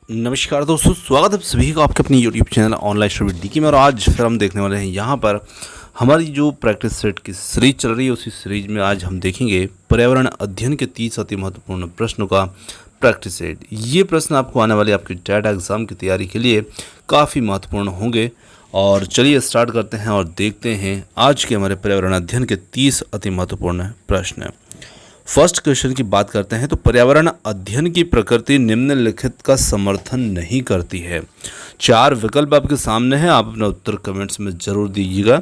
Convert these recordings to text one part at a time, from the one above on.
नमस्कार दोस्तों, स्वागत है आप सभी का आपके अपनी YouTube channel online study D की में। और आज फिर हम देखने वाले हैं यहाँ पर हमारी जो प्रैक्टिस सेट की सीरीज चल रही है, उसी सीरीज में आज हम देखेंगे पर्यावरण अध्ययन के 30 अति महत्वपूर्ण प्रश्नों का प्रैक्टिस सेट। ये प्रश्न आपको आने वाले आपके टेट एग्ज़ाम की तैयारी के लिए काफ़ी महत्वपूर्ण होंगे। और चलिए स्टार्ट करते हैं और देखते हैं आज के हमारे पर्यावरण अध्ययन के 30 अति महत्वपूर्ण प्रश्न। फर्स्ट क्वेश्चन की बात करते हैं तो पर्यावरण अध्ययन की प्रकृति निम्नलिखित का समर्थन नहीं करती है। 4 विकल्प आपके सामने हैं, आप अपना उत्तर कमेंट्स में ज़रूर दीजिएगा।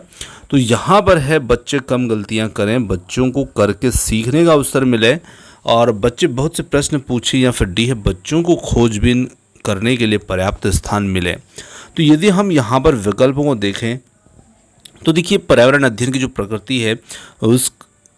तो यहाँ पर है बच्चे कम गलतियाँ करें, बच्चों को करके सीखने का अवसर मिले और बच्चे बहुत से प्रश्न पूछे, या फिर डी है बच्चों को खोजबीन करने के लिए पर्याप्त स्थान मिले। तो यदि हम यहाँ पर विकल्पों को देखें तो देखिए पर्यावरण अध्ययन की जो प्रकृति है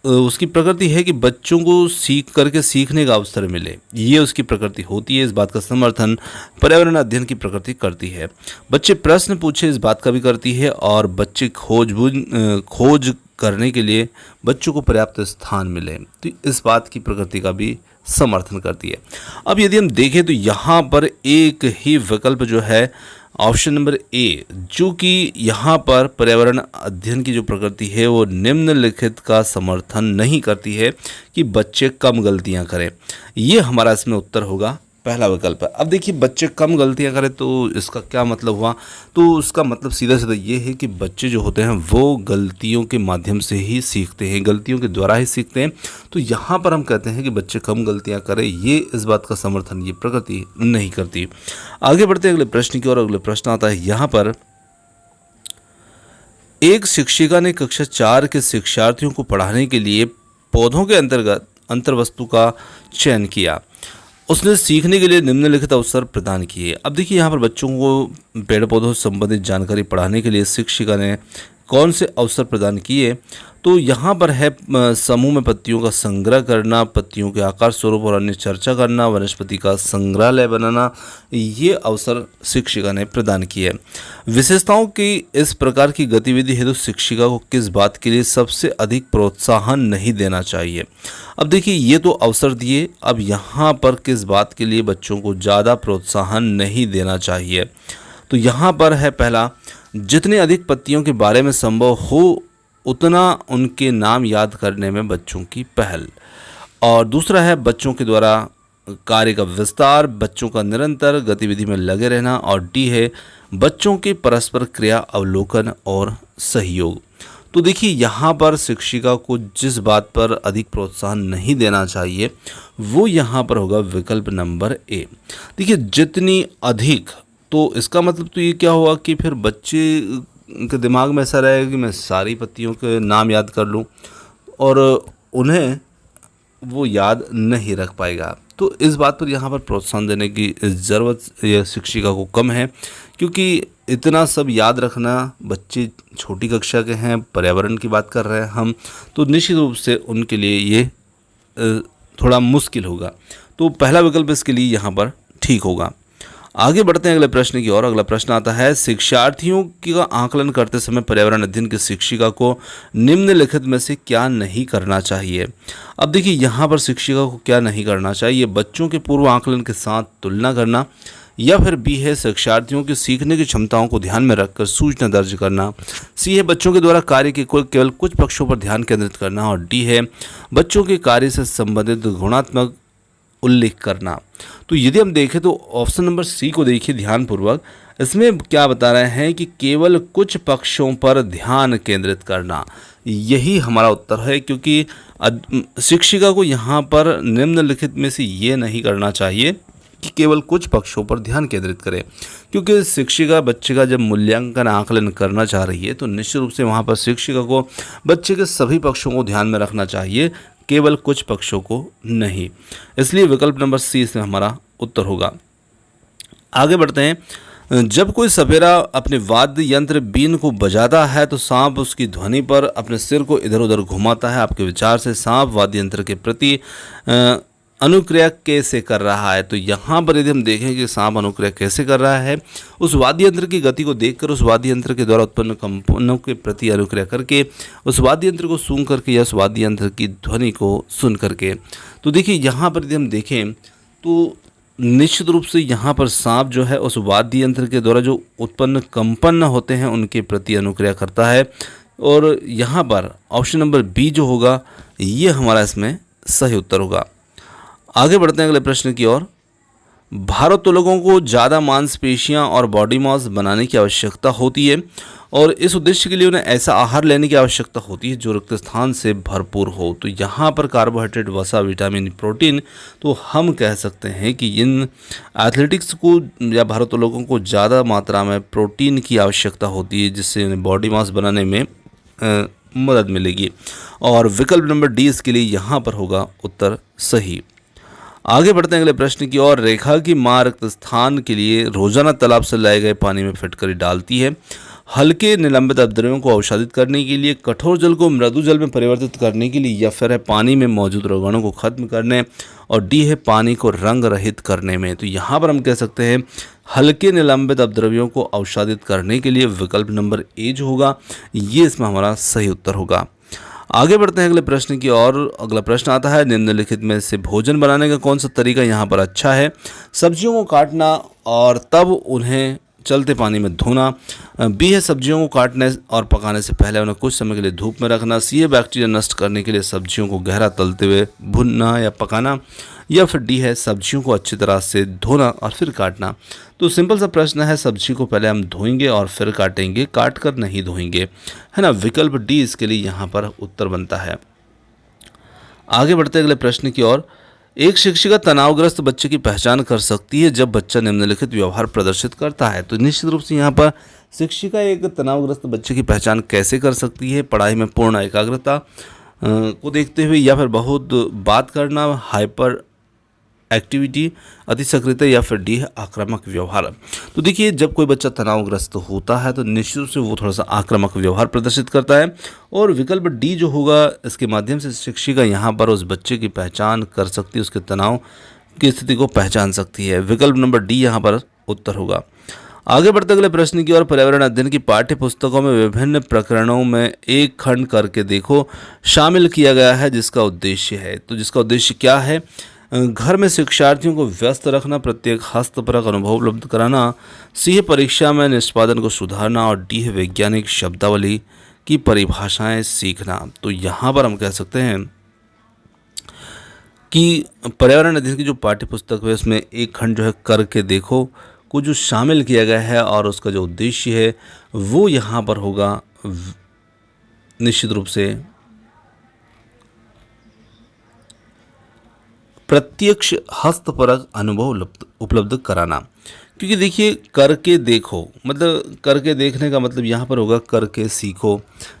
उसकी प्रकृति है कि बच्चों को सीखने का अवसर मिले, ये उसकी प्रकृति होती है। इस बात का समर्थन पर्यावरण अध्ययन की प्रकृति करती है। बच्चे प्रश्न पूछे, इस बात का भी करती है। और बच्चे खोज करने के लिए बच्चों को पर्याप्त स्थान मिले, तो इस बात की प्रकृति का भी समर्थन करती है। अब यदि हम देखें तो यहाँ पर एक ही विकल्प जो है ऑप्शन नंबर ए, जो कि यहाँ पर पर्यावरण अध्ययन की जो प्रकृति है वो निम्नलिखित का समर्थन नहीं करती है कि बच्चे कम गलतियाँ करें, ये हमारा इसमें उत्तर होगा पहला विकल्प है। अब देखिए बच्चे कम गलतियाँ करें तो इसका क्या मतलब हुआ, तो उसका मतलब सीधा सीधा ये है कि बच्चे जो होते हैं वो गलतियों के माध्यम से ही सीखते हैं, गलतियों के द्वारा ही सीखते हैं। तो यहाँ पर हम कहते हैं कि बच्चे कम गलतियाँ करें, ये इस बात का समर्थन ये प्रकृति नहीं करती। आगे बढ़ते हैं अगले प्रश्न की ओर। अगले प्रश्न आता है यहाँ पर, एक शिक्षिका ने कक्षा 4 के शिक्षार्थियों को पढ़ाने के लिए पौधों के अंतर्गत अंतर्वस्तु का चयन किया। उसने सीखने के लिए निम्नलिखित अवसर प्रदान किए। अब देखिए यहाँ पर बच्चों को पेड़ पौधों से संबंधित जानकारी पढ़ाने के लिए शिक्षिका ने कौन से अवसर प्रदान किए, तो यहाँ पर है समूह में पत्तियों का संग्रह करना, पत्तियों के आकार स्वरूप और अन्य चर्चा करना, वनस्पति का संग्रहालय बनाना, ये अवसर शिक्षिका ने प्रदान किए। विशेषताओं की इस प्रकार की गतिविधि हेतु शिक्षिका को किस बात के लिए सबसे अधिक प्रोत्साहन नहीं देना चाहिए। अब देखिए ये तो अवसर दिए, अब यहाँ पर किस बात के लिए बच्चों को ज़्यादा प्रोत्साहन नहीं देना चाहिए, तो यहाँ पर है पहला, जितने अधिक पत्तियों के बारे में संभव हो उतना उनके नाम याद करने में बच्चों की पहल। और दूसरा है बच्चों के द्वारा कार्य का विस्तार, बच्चों का निरंतर गतिविधि में लगे रहना। और डी है बच्चों के परस्पर क्रिया अवलोकन और सहयोग। तो देखिए यहाँ पर शिक्षिका को जिस बात पर अधिक प्रोत्साहन नहीं देना चाहिए वो यहाँ पर होगा विकल्प नंबर ए। देखिए जितनी अधिक, तो इसका मतलब तो ये क्या हुआ कि फिर बच्चे के दिमाग में ऐसा रहेगा कि मैं सारी पत्तियों के नाम याद कर लूँ और उन्हें वो याद नहीं रख पाएगा। तो इस बात पर यहाँ पर प्रोत्साहन देने की ज़रूरत यह शिक्षिका को कम है, क्योंकि इतना सब याद रखना, बच्चे छोटी कक्षा के हैं, पर्यावरण की बात कर रहे हैं हम, तो निश्चित रूप से उनके लिए ये थोड़ा मुश्किल होगा। तो पहला विकल्प इसके लिए यहाँ पर ठीक होगा। आगे बढ़ते हैं अगले प्रश्न की ओर। अगला प्रश्न आता है, शिक्षार्थियों का आकलन करते समय पर्यावरण अध्ययन की शिक्षिका को निम्नलिखित में से क्या नहीं करना चाहिए। अब देखिए यहाँ पर शिक्षिका को क्या नहीं करना चाहिए, बच्चों के पूर्व आकलन के साथ तुलना करना, या फिर बी है शिक्षार्थियों की सीखने की क्षमताओं को ध्यान में रखकर सूचना दर्ज करना, सी है बच्चों के द्वारा कार्य के केवल कुछ पक्षों पर ध्यान केंद्रित करना, और डी है बच्चों के कार्य से संबंधित गुणात्मक उल्लेख करना। तो यदि हम देखें तो ऑप्शन नंबर सी को देखिए ध्यानपूर्वक, इसमें क्या बता रहे हैं कि केवल कुछ पक्षों पर ध्यान केंद्रित करना, यही हमारा उत्तर है। क्योंकि शिक्षिका को यहाँ पर निम्नलिखित में से ये नहीं करना चाहिए कि केवल कुछ पक्षों पर ध्यान केंद्रित करें, क्योंकि शिक्षिका बच्चे का जब मूल्यांकन आकलन करना चाह रही है तो निश्चित रूप से वहाँ पर शिक्षिका को बच्चे के सभी पक्षों को ध्यान में रखना चाहिए, केवल कुछ पक्षों को नहीं। इसलिए विकल्प नंबर सी इसमें हमारा उत्तर होगा। आगे बढ़ते हैं, जब कोई सपेरा अपने वाद्य यंत्र बीन को बजाता है तो सांप उसकी ध्वनि पर अपने सिर को इधर उधर घुमाता है। आपके विचार से सांप वाद्य यंत्र के प्रति अनुक्रिया कैसे कर रहा है। तो यहाँ पर यदि हम देखें कि सांप अनुक्रिया कैसे कर रहा है, उस वाद्य यंत्र की गति को देखकर, उस वाद्य यंत्र के द्वारा उत्पन्न कंपनों के प्रति अनुक्रिया करके, उस वाद्य यंत्र को सूंघ करके या उस वाद्य यंत्र की ध्वनि को सुन करके। तो देखिए यहाँ पर यदि हम देखें तो निश्चित रूप से यहाँ पर सांप जो है उस वाद्य यंत्र के द्वारा जो उत्पन्न कंपन होते हैं उनके प्रति अनुक्रिया करता है। और यहाँ पर ऑप्शन नंबर बी जो होगा ये हमारा इसमें सही उत्तर होगा। आगे बढ़ते हैं अगले प्रश्न की ओर। भारोत्तोलकों को ज़्यादा मांसपेशियां और बॉडी मास बनाने की आवश्यकता होती है और इस उद्देश्य के लिए उन्हें ऐसा आहार लेने की आवश्यकता होती है जो रक्त स्थान से भरपूर हो। तो यहाँ पर कार्बोहाइड्रेट, वसा, विटामिन, प्रोटीन, तो हम कह सकते हैं कि इन एथलेटिक्स को या भारोत्तोलकों को ज़्यादा मात्रा में प्रोटीन की आवश्यकता होती है जिससे उन्हें बॉडी मास बनाने में मदद मिलेगी। और विकल्प नंबर डी इसके लिए यहाँ पर होगा उत्तर सही। आगे बढ़ते हैं अगले प्रश्न की ओर। रेखा की मां रक्त स्थान के लिए रोजाना तालाब से लाए गए पानी में फिटकरी डालती है। हल्के निलंबित अपद्रव्यों को अवसादित करने के लिए, कठोर जल को मृदु जल में परिवर्तित करने के लिए, या फिर है पानी में मौजूद रोगाणु को खत्म करने, और डी है पानी को रंग रहित करने में। तो यहाँ पर हम कह सकते हैं हल्के निलंबित अपद्रव्यों को अवसादित करने के लिए विकल्प नंबर ए जो होगा ये इसमें हमारा सही उत्तर होगा। आगे बढ़ते हैं अगले प्रश्न की ओर। अगला प्रश्न आता है, निम्नलिखित में से भोजन बनाने का कौन सा तरीका यहाँ पर अच्छा है? सब्जियों को काटना और तब उन्हें चलते पानी में धोना। बी है सब्जियों को काटने और पकाने से पहले उन्हें कुछ समय के लिए धूप में रखना। सी है बैक्टीरिया नष्ट करने के लिए सब्जियों को गहरा तलते हुए भुनना या पकाना। या फिर डी है सब्जियों को अच्छी तरह से धोना और फिर काटना। तो सिंपल सा प्रश्न है, सब्जी को पहले हम धोएंगे और फिर काटेंगे, काट कर नहीं धोएंगे, है ना। विकल्प डी इसके लिए यहाँ पर उत्तर बनता है। आगे बढ़ते अगले प्रश्न की ओर। एक शिक्षिका तनावग्रस्त बच्चे की पहचान कर सकती है जब बच्चा निम्नलिखित व्यवहार प्रदर्शित करता है। तो निश्चित रूप से यहाँ पर शिक्षिका एक तनावग्रस्त बच्चे की पहचान कैसे कर सकती है? पढ़ाई में पूर्ण एकाग्रता को देखते हुए, या फिर बहुत बात करना, हाइपर एक्टिविटी, अति सक्रियता, या फिर डी है आक्रामक व्यवहार। तो देखिए जब कोई बच्चा तनावग्रस्त होता है तो निश्चित रूप से वो थोड़ा सा आक्रामक व्यवहार प्रदर्शित करता है। और विकल्प डी जो होगा इसके माध्यम से शिक्षिका यहाँ पर उस बच्चे की पहचान कर सकती है, उसके तनाव की स्थिति को पहचान सकती है। विकल्प नंबर डी यहाँ पर उत्तर होगा। आगे बढ़ते अगले प्रश्न की ओर। पर्यावरण अध्ययन की पाठ्य पुस्तकों में विभिन्न प्रकरणों में एक खंड करके देखो शामिल किया गया है जिसका उद्देश्य है। तो जिसका उद्देश्य क्या है? घर में शिक्षार्थियों को व्यस्त रखना, प्रत्येक हस्तपरक अनुभव उपलब्ध कराना, सी है परीक्षा में निष्पादन को सुधारना, और डी है वैज्ञानिक शब्दावली की परिभाषाएं सीखना। तो यहाँ पर हम कह सकते हैं कि पर्यावरण अध्ययन की जो पाठ्य पुस्तक है उसमें एक खंड जो है करके देखो को जो शामिल किया गया है और उसका जो उद्देश्य है वो यहाँ पर होगा निश्चित रूप से प्रत्यक्ष हस्तपरक अनुभव उपलब्ध कराना। क्योंकि देखिए करके देखो मतलब करके देखने का मतलब यहाँ पर होगा करके सीखो,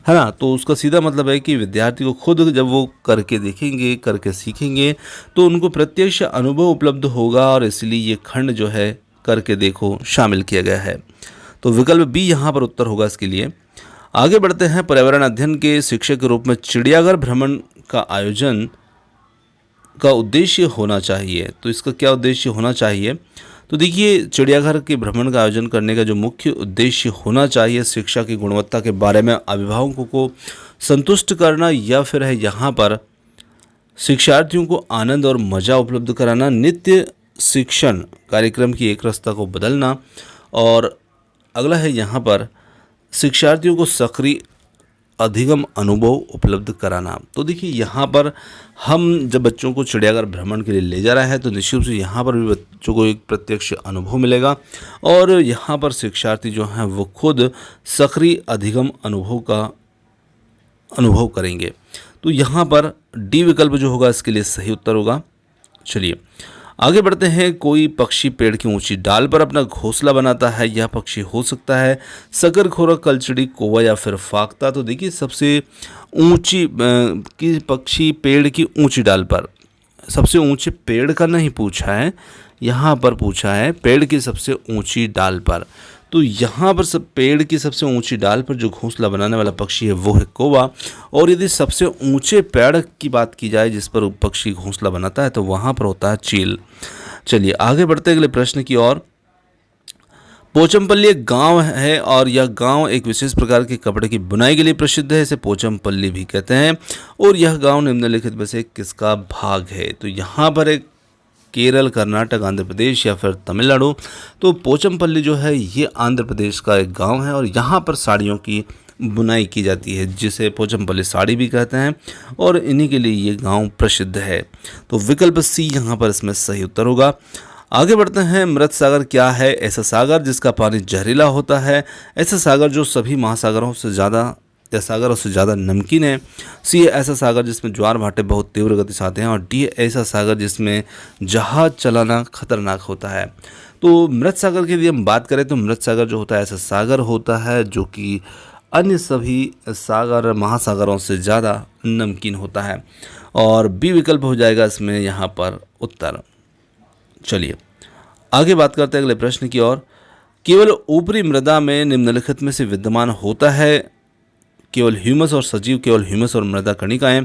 है ना। तो उसका सीधा मतलब है कि विद्यार्थी को खुद जब वो करके देखेंगे, करके सीखेंगे तो उनको प्रत्यक्ष अनुभव उपलब्ध होगा, और इसलिए ये खंड जो है करके देखो शामिल किया गया है। तो विकल्प बी यहाँ पर उत्तर होगा इसके लिए। आगे बढ़ते हैं। पर्यावरण अध्ययन के शिक्षक के रूप में चिड़ियाघर भ्रमण का आयोजन का उद्देश्य होना चाहिए। तो इसका क्या उद्देश्य होना चाहिए? तो देखिए चिड़ियाघर के भ्रमण का आयोजन करने का जो मुख्य उद्देश्य होना चाहिए शिक्षा की गुणवत्ता के बारे में अभिभावकों को संतुष्ट करना, या फिर है यहाँ पर शिक्षार्थियों को आनंद और मज़ा उपलब्ध कराना, नित्य शिक्षण कार्यक्रम की एकरसता को बदलना, और अगला है यहाँ पर शिक्षार्थियों को सक्रिय अधिगम अनुभव उपलब्ध कराना। तो देखिए यहाँ पर हम जब बच्चों को चिड़ियाघर भ्रमण के लिए ले जा रहे हैं तो निश्चित रूप से यहाँ पर भी बच्चों को एक प्रत्यक्ष अनुभव मिलेगा, और यहाँ पर शिक्षार्थी जो हैं वो खुद सक्रिय अधिगम अनुभव का अनुभव करेंगे। तो यहाँ पर डी विकल्प जो होगा इसके लिए सही उत्तर होगा। चलिए आगे बढ़ते हैं। कोई पक्षी पेड़ की ऊंची डाल पर अपना घोंसला बनाता है। यह पक्षी हो सकता है शकरखोरा, कलचड़ी, कौवा या फिर फाख्ता। तो देखिए सबसे ऊंची की पक्षी पेड़ की ऊंची डाल पर, सबसे ऊंचे पेड़ का नहीं पूछा है, यहाँ पर पूछा है पेड़ की सबसे ऊंची डाल पर। तो यहाँ पर सब पेड़ की सबसे ऊंची डाल पर जो घोंसला बनाने वाला पक्षी है वो है कौवा। और यदि सबसे ऊंचे पेड़ की बात की जाए जिस पर पक्षी घोंसला बनाता है तो वहाँ पर होता है चील। चलिए आगे बढ़ते अगले प्रश्न की ओर। पोचमपल्ली एक गांव है और यह गांव एक विशेष प्रकार के कपड़े की बुनाई के लिए प्रसिद्ध है। इसे पोचमपल्ली भी कहते हैं। और यह गांव निम्नलिखित में से किसका भाग है? तो यहाँ पर एक केरल, कर्नाटक, आंध्र प्रदेश या फिर तमिलनाडु। तो पोचमपल्ली जो है ये आंध्र प्रदेश का एक गांव है और यहाँ पर साड़ियों की बुनाई की जाती है, जिसे पोचमपल्ली साड़ी भी कहते हैं और इन्हीं के लिए ये गांव प्रसिद्ध है। तो विकल्प सी यहाँ पर इसमें सही उत्तर होगा। आगे बढ़ते हैं। मृत सागर क्या है? ऐसा सागर जिसका पानी जहरीला होता है। ऐसा सागर जो सभी महासागरों से ज़्यादा या सागरों से ज़्यादा नमकीन है। सी ऐसा सागर जिसमें ज्वार भाटे बहुत तीव्र गति से आते हैं। और डी ऐसा सागर जिसमें जहाज चलाना खतरनाक होता है। तो मृत सागर की यदि हम बात करें तो मृत सागर जो होता है ऐसा सागर होता है जो कि अन्य सभी सागर महासागरों से ज़्यादा नमकीन होता है। और बी विकल्प हो जाएगा इसमें यहाँ पर उत्तर। चलिए आगे बात करते हैं अगले प्रश्न की ओर। केवल ऊपरी मृदा में निम्नलिखित में से विद्यमान होता है केवल ह्यूमस और सजीव, केवल ह्यूमस और मृदा कणिकाएं,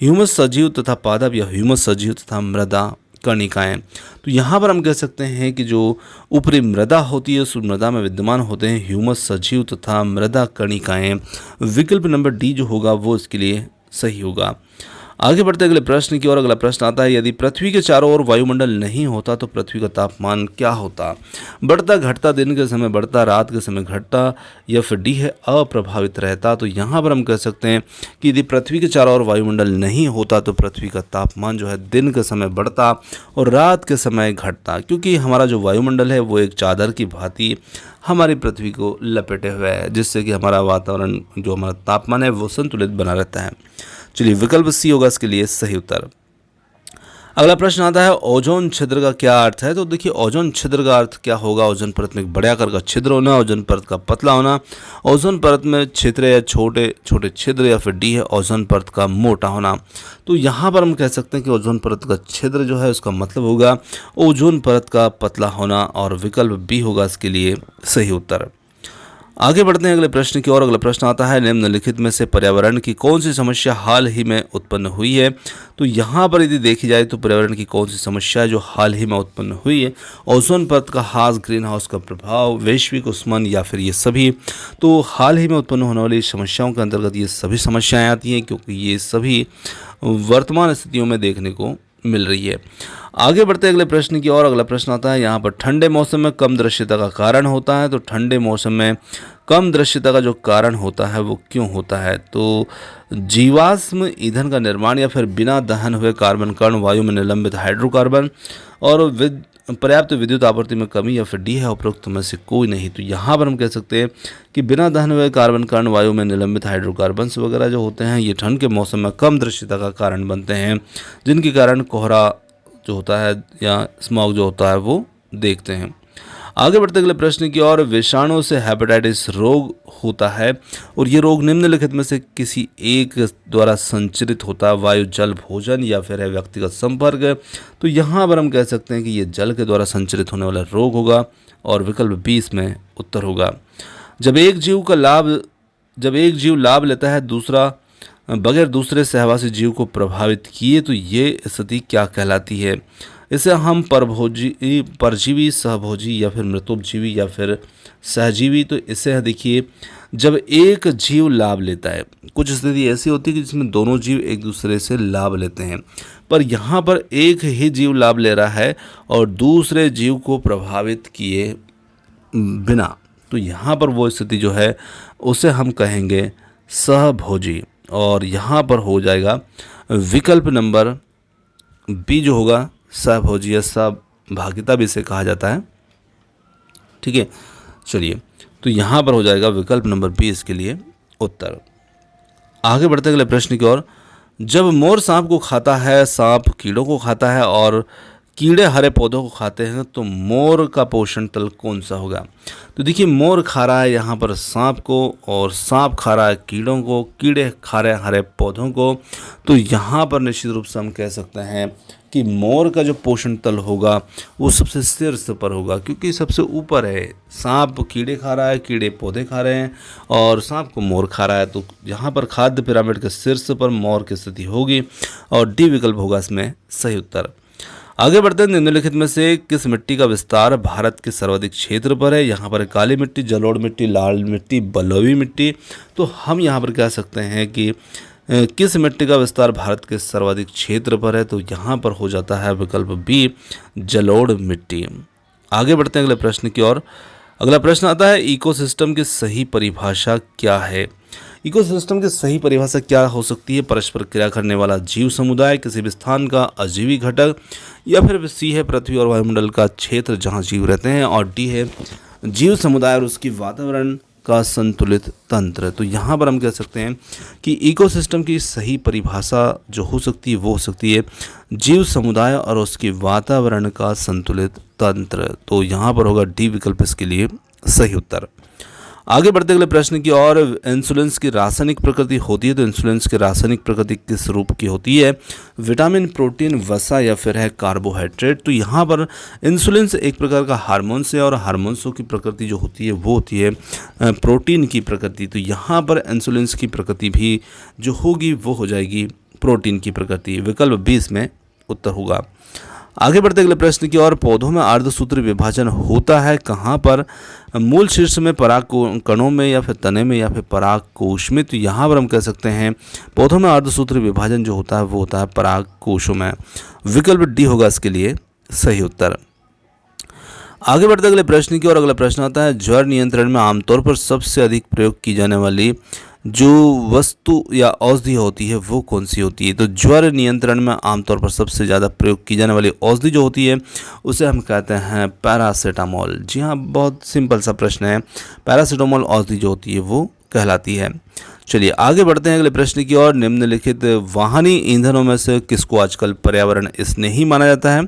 ह्यूमस सजीव तथा पादप या ह्यूमस सजीव तथा मृदा कणिकाएं। तो यहाँ पर हम कह सकते हैं कि जो ऊपरी मृदा होती है उस मृदा में विद्यमान होते हैं ह्यूमस सजीव तथा मृदा कणिकाएं। विकल्प नंबर डी जो होगा वो इसके लिए सही होगा। आगे बढ़ते अगले प्रश्न की ओर। अगला प्रश्न आता है, यदि पृथ्वी के चारों ओर वायुमंडल नहीं होता तो पृथ्वी का तापमान क्या होता? बढ़ता घटता, दिन के समय बढ़ता, रात के समय घटता या फिर डी है अप्रभावित रहता। तो यहाँ पर हम कह सकते हैं कि यदि पृथ्वी के चारों ओर वायुमंडल नहीं होता तो पृथ्वी का तापमान जो है दिन के समय बढ़ता और रात के समय घटता, क्योंकि हमारा जो वायुमंडल है वो एक चादर की भांति हमारी पृथ्वी को लपेटे हुए है, जिससे कि हमारा वातावरण जो हमारा तापमान है वो संतुलित बना रहता है। चलिए विकल्प सी होगा इसके लिए सही उत्तर। अगला प्रश्न आता है, ओजोन छिद्र का क्या अर्थ है? तो देखिए ओजोन छिद्र का अर्थ क्या होगा? ओजोन परत में एक बड़े आकार का छिद्र होना, ओजोन परत का पतला होना, ओजोन परत में छिद्र या छोटे छोटे छिद्र या फिर डी है ओजोन परत का मोटा होना। तो यहाँ पर हम कह सकते हैं कि ओजोन परत का छिद्र जो है उसका मतलब होगा ओजोन परत का पतला होना और विकल्प बी होगा इसके लिए सही उत्तर। आगे बढ़ते हैं अगले प्रश्न की ओर। अगला प्रश्न आता है, निम्नलिखित में से पर्यावरण की कौन सी समस्या हाल ही में उत्पन्न हुई है? तो यहाँ पर यदि देखी जाए तो पर्यावरण की कौन सी समस्या है जो हाल ही में उत्पन्न हुई है? ओजोन परत का ह्रास, ग्रीन हाउस का प्रभाव, वैश्विक उष्मन या फिर ये सभी? तो हाल ही में उत्पन्न होने वाली समस्याओं के अंतर्गत ये सभी समस्याएं आती हैं, क्योंकि ये सभी वर्तमान स्थितियों में देखने को मिल रही है। आगे बढ़ते अगले प्रश्न की ओर। अगला प्रश्न आता है, यहाँ पर ठंडे मौसम में कम दृश्यता का कारण होता है। तो ठंडे मौसम में कम दृश्यता का जो कारण होता है वो क्यों होता है? तो जीवाश्म ईंधन का निर्माण या फिर बिना दहन हुए कार्बन कण, वायु में निलंबित हाइड्रोकार्बन और पर्याप्त विद्युत आपूर्ति में कमी या फिर डी है उपरोक्त में से कोई नहीं। तो यहाँ पर हम कह सकते हैं कि बिना दहन हुए कार्बन कण, वायु में निलंबित हाइड्रोकार्बन वगैरह जो होते हैं ये ठंड के मौसम में कम दृश्यता का कारण बनते हैं, जिनके कारण कोहरा जो होता है या स्मॉग जो होता है वो देखते हैं। आगे बढ़ते अगले प्रश्न की ओर। विषाणु से हेपेटाइटिस रोग होता है और ये रोग निम्नलिखित में से किसी एक द्वारा संचरित होता है? वायु, जल, भोजन या फिर है व्यक्तिगत संपर्क? तो यहाँ पर हम कह सकते हैं कि ये जल के द्वारा संचरित होने वाला रोग होगा और विकल्प बी इसमें उत्तर होगा। जब एक जीव लाभ लेता है दूसरा बगैर दूसरे सहवासी जीव को प्रभावित किए तो ये स्थिति क्या कहलाती है? इसे हम परजीवी, सहभोजी या फिर मृतोपजीवी या फिर सहजीवी। तो इसे देखिए जब एक जीव लाभ लेता है, कुछ स्थिति ऐसी होती है कि जिसमें दोनों जीव एक दूसरे से लाभ लेते हैं, पर यहाँ पर एक ही जीव लाभ ले रहा है और दूसरे जीव को प्रभावित किए बिना। तो यहाँ पर वो स्थिति जो है उसे हम कहेंगे सहभोजी और यहाँ पर हो जाएगा विकल्प नंबर बी जो होगा सहभोजी या सहभागिता भी इसे कहा जाता है। ठीक है, चलिए तो यहाँ पर हो जाएगा विकल्प नंबर बी इसके लिए उत्तर। आगे बढ़ते अगले प्रश्न की ओर। जब मोर सांप को खाता है, सांप कीड़ों को खाता है और कीड़े हरे पौधों को खाते हैं, तो मोर का पोषण तल कौन सा होगा? तो देखिए मोर खा रहा है यहाँ पर सांप को और सांप खा रहा है कीड़ों को, कीड़े खा रहे हैं हरे पौधों को। तो यहाँ पर निश्चित रूप से हम कह सकते हैं कि मोर का जो पोषण तल होगा वो सबसे शीर्ष पर होगा, क्योंकि सबसे ऊपर है। सांप कीड़े खा रहा है, कीड़े पौधे खा रहे हैं और सांप को मोर खा रहा है। तो यहाँ पर खाद्य पिरामिड के शीर्ष पर मोर की स्थिति होगी और डी विकल्प होगा इसमें सही उत्तर। आगे बढ़ते हैं। निम्नलिखित में से किस मिट्टी का विस्तार भारत के सर्वाधिक क्षेत्र पर है? यहाँ पर काली मिट्टी, जलोढ़ मिट्टी, लाल मिट्टी, बलुई मिट्टी। तो हम यहाँ पर कह सकते हैं कि किस मिट्टी का विस्तार भारत के सर्वाधिक क्षेत्र पर है? तो यहाँ पर हो जाता है विकल्प बी, जलोढ़ मिट्टी। आगे बढ़ते हैं अगले प्रश्न की ओर। अगला प्रश्न आता है, इकोसिस्टम की सही परिभाषा क्या है? इकोसिस्टम की सही परिभाषा क्या हो सकती है? परस्पर क्रिया करने वाला जीव समुदाय, किसी भी स्थान का अजीवी घटक, या फिर सी है पृथ्वी और वायुमंडल का क्षेत्र जहां जीव रहते हैं, और डी है जीव समुदाय और उसकी वातावरण का संतुलित तंत्र। तो यहाँ पर हम कह सकते हैं कि इकोसिस्टम की सही परिभाषा जो हो सकती है वो हो सकती है जीव समुदाय और उसके वातावरण का संतुलित तंत्र। तो यहाँ पर होगा डी विकल्प इसके लिए सही उत्तर। आगे बढ़ते अगले प्रश्न की ओर। इंसुलिन की रासायनिक प्रकृति होती है, तो इंसुलिन की रासायनिक प्रकृति किस रूप की होती है? विटामिन, प्रोटीन, वसा या फिर है कार्बोहाइड्रेट? तो यहाँ पर इंसुलिन एक प्रकार का हार्मोन्स है और हार्मोन्सों की प्रकृति जो होती है वो होती है प्रोटीन की प्रकृति। तो यहाँ पर इंसुलिन की प्रकृति भी जो होगी वो हो जाएगी प्रोटीन की प्रकृति। विकल्प 20 में उत्तर होगा। आगे बढ़ते अगले प्रश्न की ओर। पौधों में अर्धसूत्री विभाजन होता है कहाँ पर? मूल शीर्ष में, पराग कणों में, या फिर तने में, या फिर पराग कोश में? तो यहाँ पर हम कह सकते हैं पौधों में अर्धसूत्री विभाजन जो होता है वो होता है पराग कोशों में। विकल्प डी होगा इसके लिए सही उत्तर। आगे बढ़ते अगले प्रश्न की ओर। अगला प्रश्न आता है, ज्वर नियंत्रण में आमतौर पर सबसे अधिक प्रयोग की जाने वाली जो वस्तु या औषधि होती है वो कौन सी होती है? तो ज्वर नियंत्रण में आमतौर पर सबसे ज़्यादा प्रयोग की जाने वाली औषधि जो होती है उसे हम कहते हैं पैरासीटामोल। जी हाँ, बहुत सिंपल सा प्रश्न है। पैरासीटामोल औषधि जो होती है वो कहलाती है। चलिए आगे बढ़ते हैं अगले प्रश्न की ओर। निम्नलिखित वाहनी ईंधनों में से किसको आजकल पर्यावरण स्नेही माना जाता है?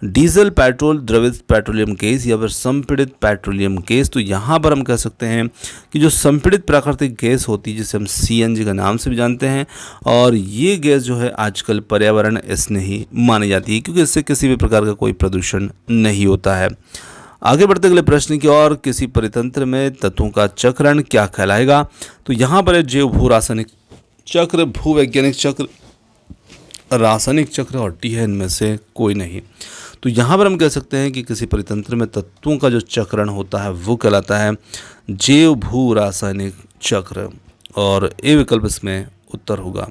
डीजल, पेट्रोल, द्रवित पेट्रोलियम गैस या फिर संपीड़ित पेट्रोलियम गैस? तो यहाँ पर हम कह सकते हैं कि जो संपीड़ित प्राकृतिक गैस होती है जिसे हम सीएनजी के नाम से भी जानते हैं, और ये गैस जो है आजकल पर्यावरण स्नेही मानी जाती है क्योंकि इससे किसी भी प्रकार का कोई प्रदूषण नहीं होता है। आगे बढ़ते अगले प्रश्न की ओर। किसी परितंत्र में तत्वों का चक्रण क्या कहलाएगा? तो यहाँ पर जैव भू रासायनिक चक्र, भूवैज्ञानिक चक्र, रासायनिक चक्र और टी है इनमें से कोई नहीं। तो यहाँ पर हम कह सकते हैं कि किसी परितंत्र में तत्वों का जो चक्रण होता है वो कहलाता है जैव भू रासायनिक चक्र, और ए विकल्प इसमें उत्तर होगा।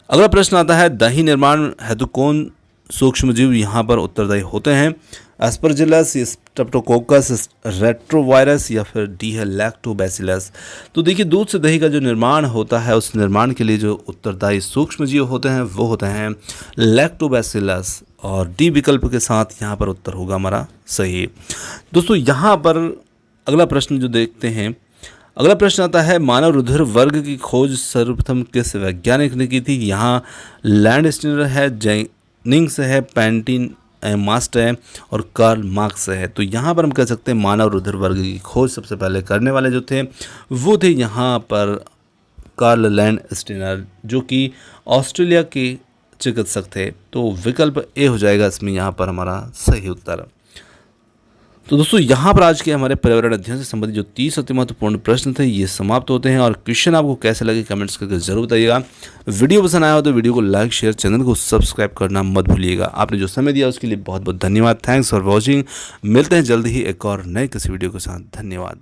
अगला प्रश्न आता है, दही निर्माण हेतु कौन सूक्ष्मजीव यहाँ पर उत्तरदायी होते हैं? एस्परजिलस, स्ट्रेप्टोकोकस, रेट्रोवायरस या फिर डी है लैक्टोबैसिलस? तो देखिए, दूध से दही का जो निर्माण होता है उस निर्माण के लिए जो उत्तरदायी सूक्ष्मजीव होते हैं वो होते हैं लैक्टोबैसिलस, और डी विकल्प के साथ यहाँ पर उत्तर होगा हमारा सही। दोस्तों यहाँ पर अगला प्रश्न जो देखते हैं, अगला प्रश्न आता है, मानव रुधिर वर्ग की खोज सर्वप्रथम किस वैज्ञानिक ने की थी? यहाँ लैंडस्टीनर है, जेनिंग्स है, पेंटिन मास्ट है और कार्ल मार्क्स है। तो यहाँ पर हम कह सकते हैं मानव रुधिर वर्ग की खोज सबसे पहले करने वाले जो थे वो थे यहाँ पर कार्ल लैंडस्टीनर, जो कि ऑस्ट्रेलिया के चिकित्सक थे। तो विकल्प ए हो जाएगा इसमें यहाँ पर हमारा सही उत्तर। तो दोस्तों यहाँ पर आज के हमारे पर्यावरण अध्ययन से संबंधित जो 30 अति महत्वपूर्ण प्रश्न थे ये समाप्त होते हैं, और क्वेश्चन आपको कैसे लगे कमेंट्स करके जरूर बताइएगा। वीडियो पसंद आया हो तो वीडियो को लाइक, शेयर, चैनल को सब्सक्राइब करना मत भूलिएगा। आपने जो समय दिया उसके लिए बहुत बहुत धन्यवाद। Thanks for watching. मिलते हैं जल्द ही एक और नए किसी वीडियो के साथ। धन्यवाद।